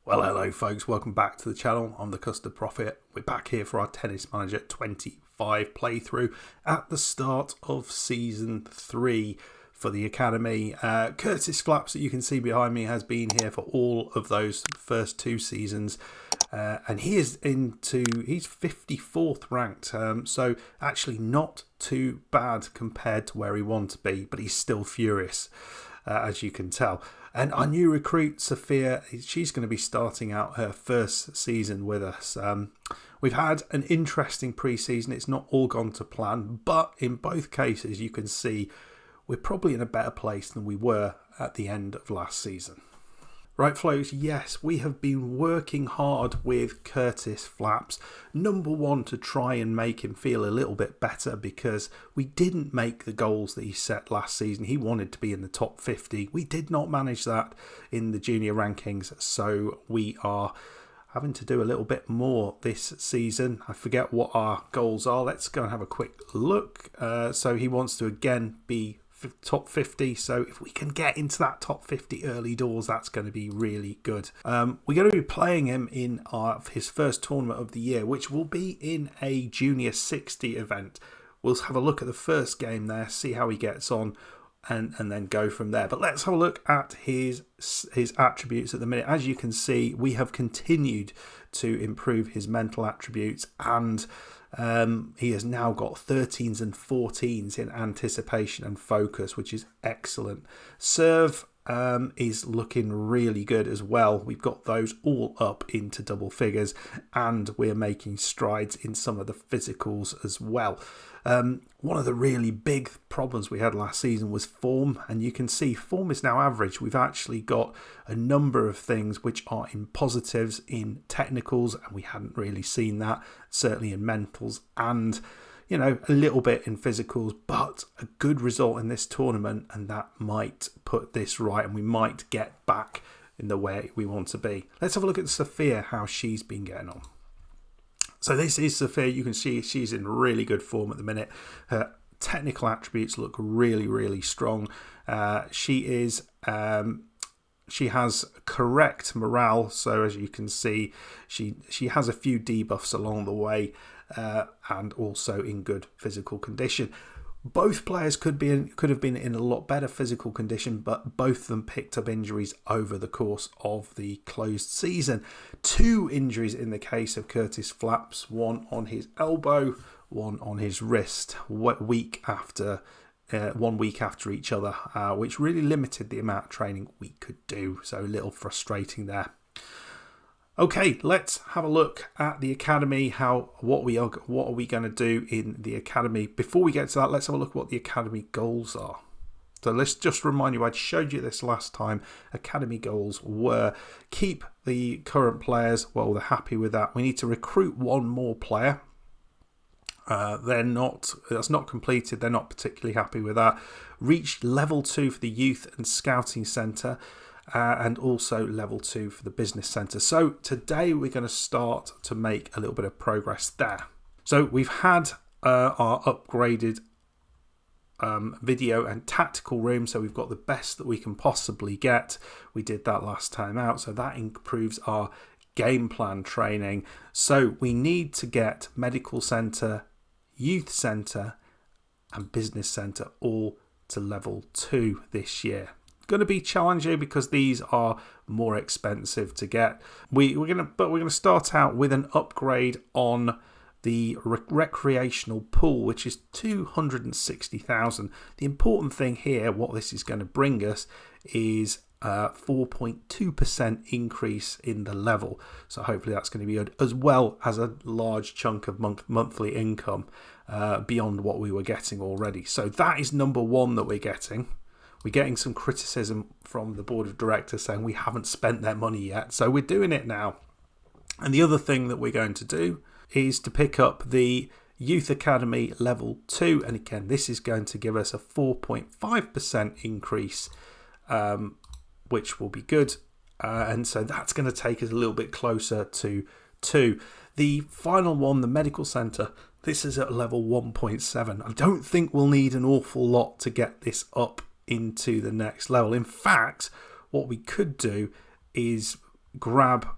Well, hello folks, welcome back to the channel. I'm the Custard Prophet. We're back here for our Tennis Manager 25 playthrough at the start of Season 3 for the Academy. Curtis Flaps, that you can see behind me, has been here for all of those first two seasons. And he's 54th ranked, so actually not too bad compared to where he wanted to be, but he's still furious, as you can tell. And our new recruit, Sophia, she's going to be starting out her first season with us. We've had an interesting pre-season. It's not all gone to plan, but in both cases, you can see we're probably in a better place than we were at the end of last season. Right, folks, yes, we have been working hard with Curtis Flaps. Number one, to try and make him feel a little bit better, because we didn't make the goals that he set last season. He wanted to be in the top 50. We did not manage that in the junior rankings, so we are having to do a little bit more this season. I forget what our goals are. Let's go and have a quick look. So he wants to again be top 50, so if we can get into that top 50 early doors, that's going to be really good. We're going to be playing him in his first tournament of the year, which will be in a junior 60 event. We'll have a look at the first game there, see how he gets on, and then go from there. But let's have a look at his attributes at the minute. As you can see, we have continued to improve his mental attributes, and he has now got 13s and 14s in anticipation and focus, which is excellent. Serve is looking really good as well. We've got those all up into double figures, and we're making strides in some of the physicals as well. One of the really big problems we had last season was form, and you can see form is now average. We've actually got a number of things which are in positives in technicals, and we hadn't really seen that, certainly in mentals, and a little bit in physicals, but a good result in this tournament, and that might put this right, and we might get back in the way we want to be. Let's have a look at Sophia, how she's been getting on. So this is Sophia. You can see she's in really good form at the minute. Her technical attributes look really, really strong. She has correct morale. So as you can see, she has a few debuffs along the way, and also in good physical condition. Both players could have been in a lot better physical condition, but both of them picked up injuries over the course of the closed season. 2 injuries in the case of Curtis Flaps, one on his elbow, one on his wrist, 1 week after each other, which really limited the amount of training we could do. So a little frustrating there. Okay, let's have a look at the academy. What are we going to do in the academy? Before we get to that, let's have a look at what the academy goals are. So let's just remind you, I showed you this last time. Academy goals were keep the current players. Well, they're happy with that. We need to recruit 1 more player. That's not completed. They're not particularly happy with that. Reach level 2 for the youth and scouting centre. And also level 2 for the business centre. So today we're going to start to make a little bit of progress there. So we've had our upgraded video and tactical room. So we've got the best that we can possibly get. We did that last time out. So that improves our game plan training. So we need to get medical centre, youth centre and business centre all to level 2 this year. Going to be challenging because these are more expensive to get. We're going to start out with an upgrade on the recreational pool, which is 260,000. The important thing here, what this is going to bring us, is 4.2% increase in the level. So hopefully that's going to be good, as well as a large chunk of monthly income beyond what we were getting already. So that is number 1 that we're getting. We're getting some criticism from the board of directors saying we haven't spent their money yet. So we're doing it now. And the other thing that we're going to do is to pick up the Youth Academy level 2. And again, this is going to give us a 4.5% increase, which will be good. And so that's going to take us a little bit closer to 2. The final one, the medical centre, this is at level 1.7. I don't think we'll need an awful lot to get this up into the next level. In fact, what we could do is grab.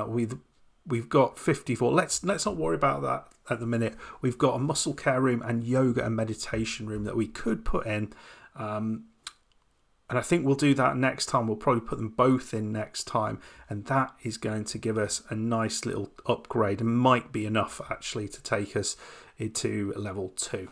We've got 54. Let's not worry about that at the minute. We've got a muscle care room and yoga and meditation room that we could put in. And I think we'll do that next time. We'll probably put them both in next time. And that is going to give us a nice little upgrade. And might be enough, actually, to take us into level 2.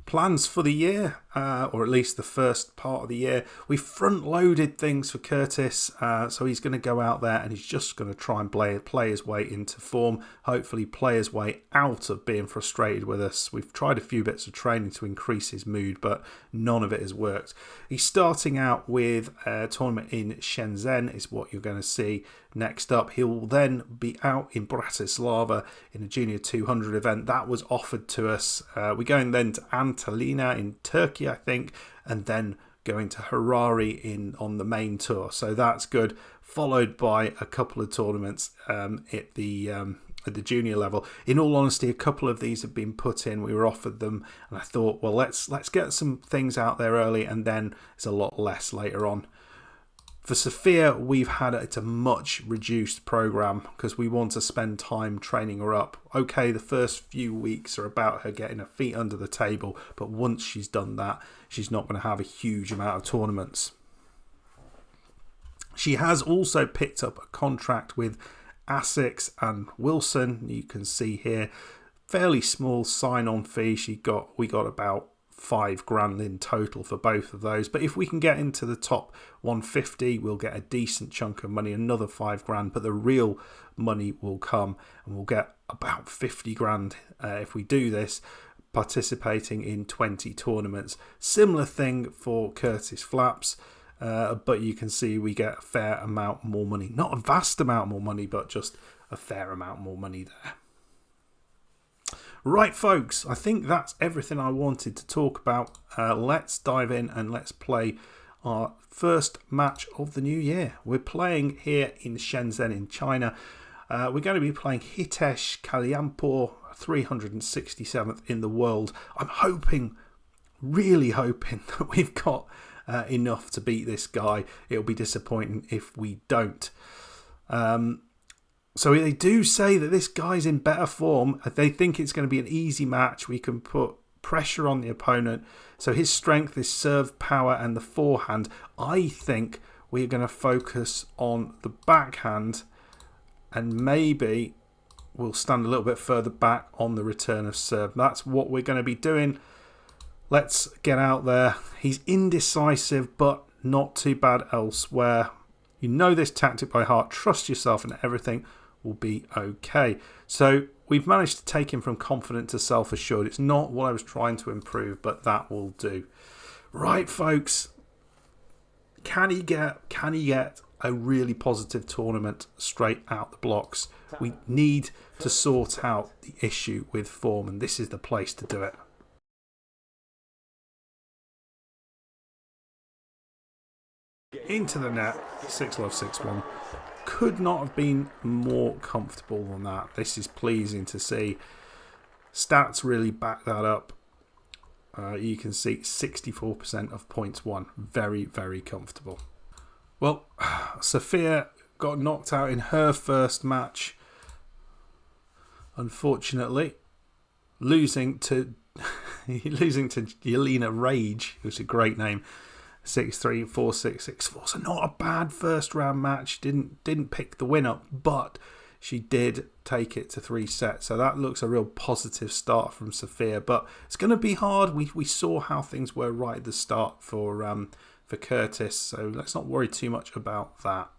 Plans for the year, or at least the first part of the year. We front-loaded things for Curtis. So he's going to go out there and he's just going to try and play his way into form. Hopefully play his way out of being frustrated with us. We've tried a few bits of training to increase his mood, but none of it has worked. He's starting out with a tournament in Shenzhen, is what you're going to see next up. He'll then be out in Bratislava in a Junior 200 event. That was offered to us. We're going then to Antalya in Turkey, I think, and then going to Harare on the main tour. So that's good. Followed by a couple of tournaments at the junior level. In all honesty, a couple of these have been put in. We were offered them, and I thought, well, let's get some things out there early, and then it's a lot less later on. For Sophia, it's a much reduced program because we want to spend time training her up. Okay, the first few weeks are about her getting her feet under the table, but once she's done that, she's not going to have a huge amount of tournaments. She has also picked up a contract with Asics and Wilson. You can see here, fairly small sign-on fee. We got about $5,000 in total for both of those, but if we can get into the top 150, we'll get a decent chunk of money, another $5,000, but the real money will come, and we'll get about $50,000 if we do this, participating in 20 tournaments. Similar thing for Curtis Flaps, but you can see we get a fair amount more money, not a vast amount more money, but just a fair amount more money there. Right, folks, I think that's everything I wanted to talk about. Let's dive in and let's play our first match of the new year. We're playing here in Shenzhen in China. We're going to be playing Hitesh Kalyampur, 367th in the world. I'm hoping, really hoping, that we've got enough to beat this guy. It'll be disappointing if we don't. So they do say that this guy's in better form. They think it's going to be an easy match. We can put pressure on the opponent. So his strength is serve power and the forehand. I think we're going to focus on the backhand, and maybe we'll stand a little bit further back on the return of serve. That's what we're going to be doing. Let's get out there. He's indecisive, but not too bad elsewhere. You know this tactic by heart. Trust yourself and everything will be okay. So we've managed to take him from confident to self-assured. It's not what I was trying to improve, but that will do. Right, folks. Can he get a really positive tournament straight out the blocks? We need to sort out the issue with form, and this is the place to do it. Into the net, 6-love, 6-1. Could not have been more comfortable than that. This is pleasing to see. Stats really back that up. You can see 64% of points won. Very, very comfortable. Well, Sophia got knocked out in her first match. Unfortunately, losing to Yelena Rage, who's a great name. 6-3, 4-6, 6-4. So not a bad first round match. Didn't pick the win up, but she did take it to 3 sets. So that looks a real positive start from Sophia. But it's going to be hard. We saw how things were right at the start for Curtis. So let's not worry too much about that.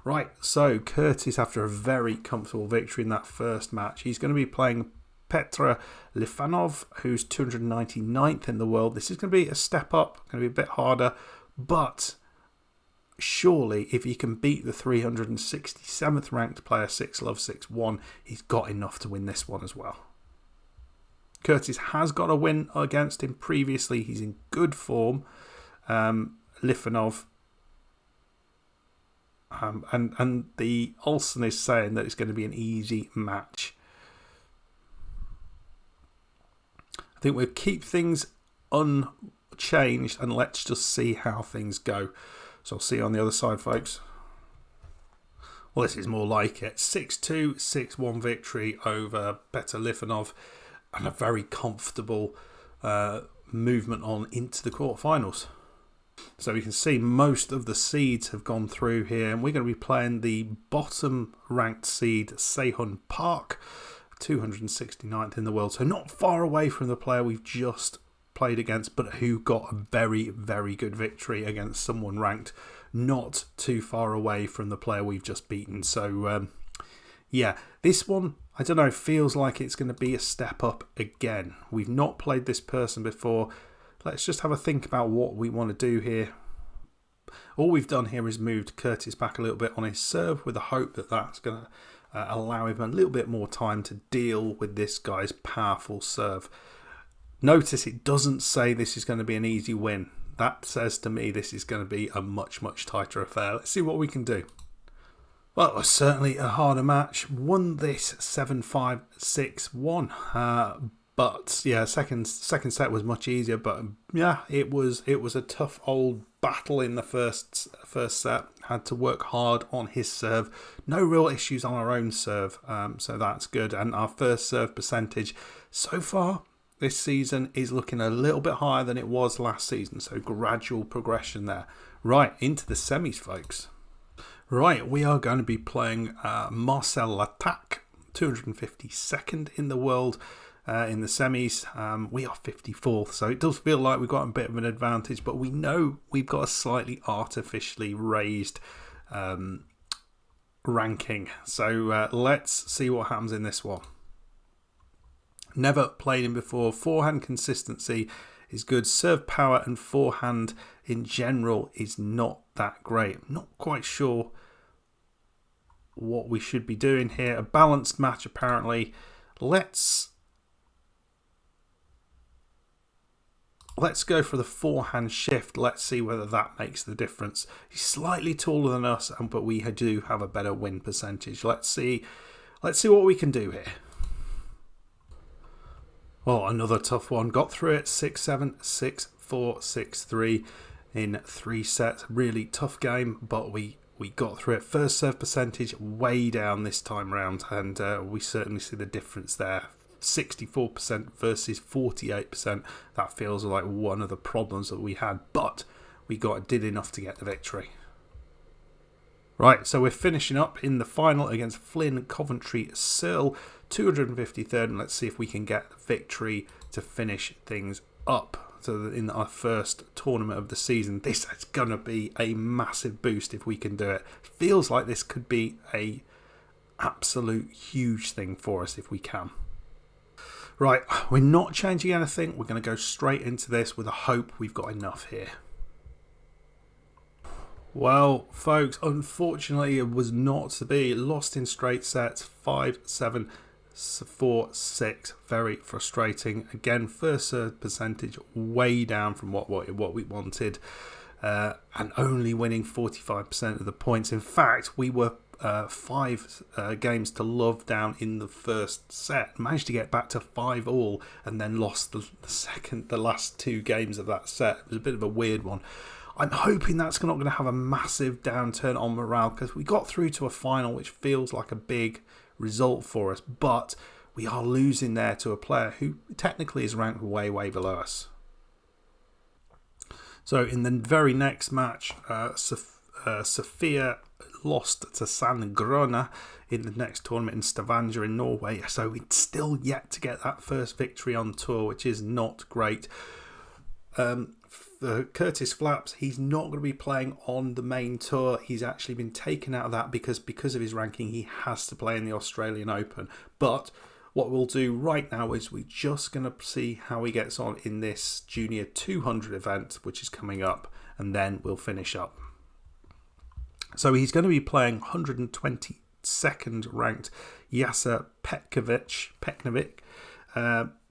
Right, so Curtis, after a very comfortable victory in that first match, he's going to be playing Petra Lifanov, who's 299th in the world. This is going to be a step up, going to be a bit harder, but surely if he can beat the 367th ranked player 6-love 6-1, he's got enough to win this one as well. Curtis has got a win against him previously. He's in good form. Lifanov. And the Olsen is saying that it's going to be an easy match. I think we'll keep things unchanged and let's just see how things go. So I'll see you on the other side, folks. Well, this is more like it. 6-2, 6-1 victory over Betalifanov, and a very comfortable movement on into the quarterfinals. So we can see most of the seeds have gone through here, and we're going to be playing the bottom ranked seed Sehun Park, 269th in the world. So not far away from the player we've just played against, but who got a very, very good victory against someone ranked not too far away from the player we've just beaten. So yeah, this one, I don't know, feels like it's going to be a step up again. We've not played this person before. Let's just have a think about what we want to do here. All we've done here is moved Curtis back a little bit on his serve with the hope that that's going to allow him a little bit more time to deal with this guy's powerful serve. Notice it doesn't say this is going to be an easy win. That says to me this is going to be a much, much tighter affair. Let's see what we can do. Well, it was certainly a harder match. Won this 7-5, 6-1. But yeah, second set was much easier. But yeah, it was a tough old battle in the first set. Had to work hard on his serve. No real issues on our own serve, so that's good. And our first serve percentage so far this season is looking a little bit higher than it was last season. So gradual progression there. Right, into the semis, folks. Right, we are going to be playing Marcel Latac, 252nd in the world. In the semis, we are 54th, so it does feel like we've got a bit of an advantage, but we know we've got a slightly artificially raised ranking. So let's see what happens in this one. Never played him before. Forehand consistency is good. Serve power and forehand in general is not that great. I'm not quite sure what we should be doing here. A balanced match apparently. Let's go for the forehand shift. Let's see whether that makes the difference. He's slightly taller than us, but we do have a better win percentage. Let's see what we can do here. Oh, another tough one. Got through it 6-7, 6-4, 6-3 in 3 sets. Really tough game, but we got through it. First serve percentage way down this time round, and we certainly see the difference there. 64% versus 48%. That feels like one of the problems that we had, but we did enough to get the victory. Right, so we're finishing up in the final against Flynn Coventry Searle, 253rd, and let's see if we can get the victory to finish things up. So in our first tournament of the season, this is going to be a massive boost if we can do it. Feels like this could be a absolute huge thing for us if we can. Right, we're not changing anything. We're going to go straight into this with a hope we've got enough here. Well, folks, unfortunately it was not to be. Lost in straight sets, 5-7, 4-6. Very frustrating. Again, first serve percentage way down from what we wanted. And only winning 45% of the points. In fact, we were 5 games to love down in the first set. Managed to get back to 5-all and then lost the last 2 games of that set. It was a bit of a weird one. I'm hoping that's not going to have a massive downturn on morale, because we got through to a final, which feels like a big result for us, but we are losing there to a player who technically is ranked way, way below us. So in the very next match, Sophia lost to Sandgrona in the next tournament in Stavanger in Norway. So we'd still yet to get that first victory on tour, which is not great. Curtis Flaps, he's not going to be playing on the main tour. He's actually been taken out of that because of his ranking. He has to play in the Australian Open. But what we'll do right now is we're just going to see how he gets on in this Junior 200 event, which is coming up, and then we'll finish up. So he's going to be playing 122nd ranked Yasser Peknovic.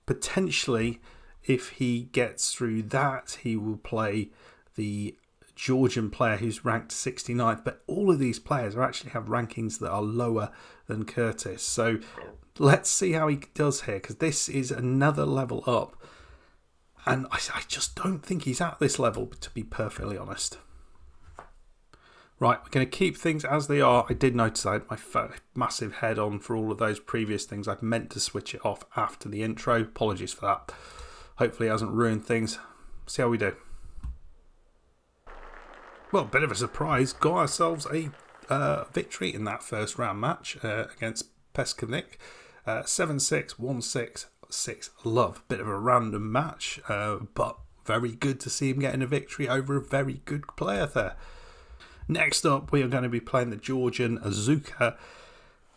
Potentially, if he gets through that, he will play the Georgian player who's ranked 69th. But all of these players actually have rankings that are lower than Curtis. So let's see how he does here, because this is another level up. And I just don't think he's at this level, to be perfectly honest. Right, we're going to keep things as they are. I did notice I had my massive head on for all of those previous things. I've meant to switch it off after the intro. Apologies for that. Hopefully it hasn't ruined things. See how we do. Well, bit of a surprise. Got ourselves a victory in that first round match against Peskanik. 7-6, 1-6, 6-love. Bit of a random match, but very good to see him getting a victory over a very good player there. Next up, we are going to be playing the Georgian Azuka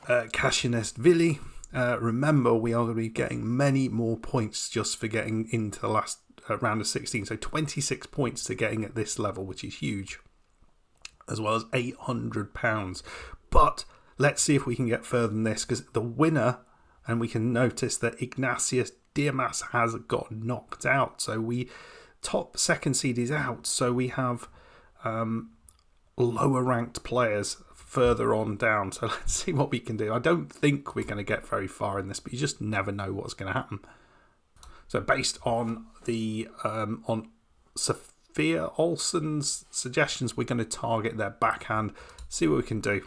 Kashinestvili. Remember, we are going to be getting many more points just for getting into the last round of 16. So 26 points to getting at this level, which is huge, as well as £800. But let's see if we can get further than this, because the winner, and we can notice that Ignatius Diamas has got knocked out. So we top second seed is out. So we have lower ranked players further on down. So let's see what we can do. I don't think we're going to get very far in this, but you just never know what's going to happen. So based on the on Sophia Olsen's suggestions, we're going to target their backhand, see what we can do.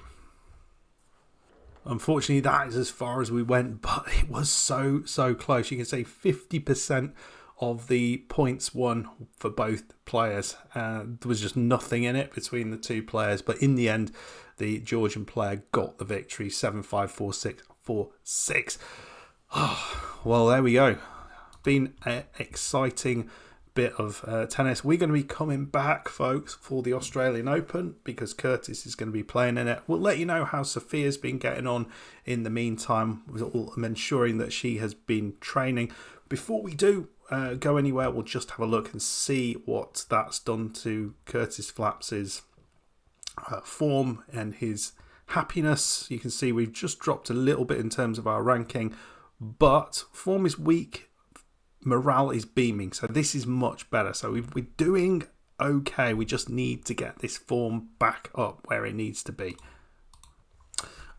Unfortunately, that is as far as we went, but it was so close. You can say 50% of the points won for both players. There was just nothing in it between the two players, but in the end, the Georgian player got the victory, 7-5, 4-6, 4-6. Oh, well, there we go. Been an exciting bit of tennis. We're going to be coming back, folks, for the Australian Open because Curtis is going to be playing in it. We'll let you know how Sophia's been getting on in the meantime. I'm ensuring that she has been training. Before we do go anywhere, we'll just have a look and see what that's done to Curtis Flaps's form and his happiness. You can see we've just dropped a little bit in terms of our ranking, but form is weak, morale is beaming, so this is much better. So we're doing okay. We just need to get this form back up where it needs to be.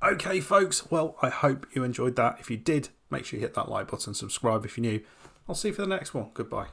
Okay, folks, well, I hope you enjoyed that. If you did, make sure you hit that like button, subscribe if you're new. I'll see you for the next one. Goodbye.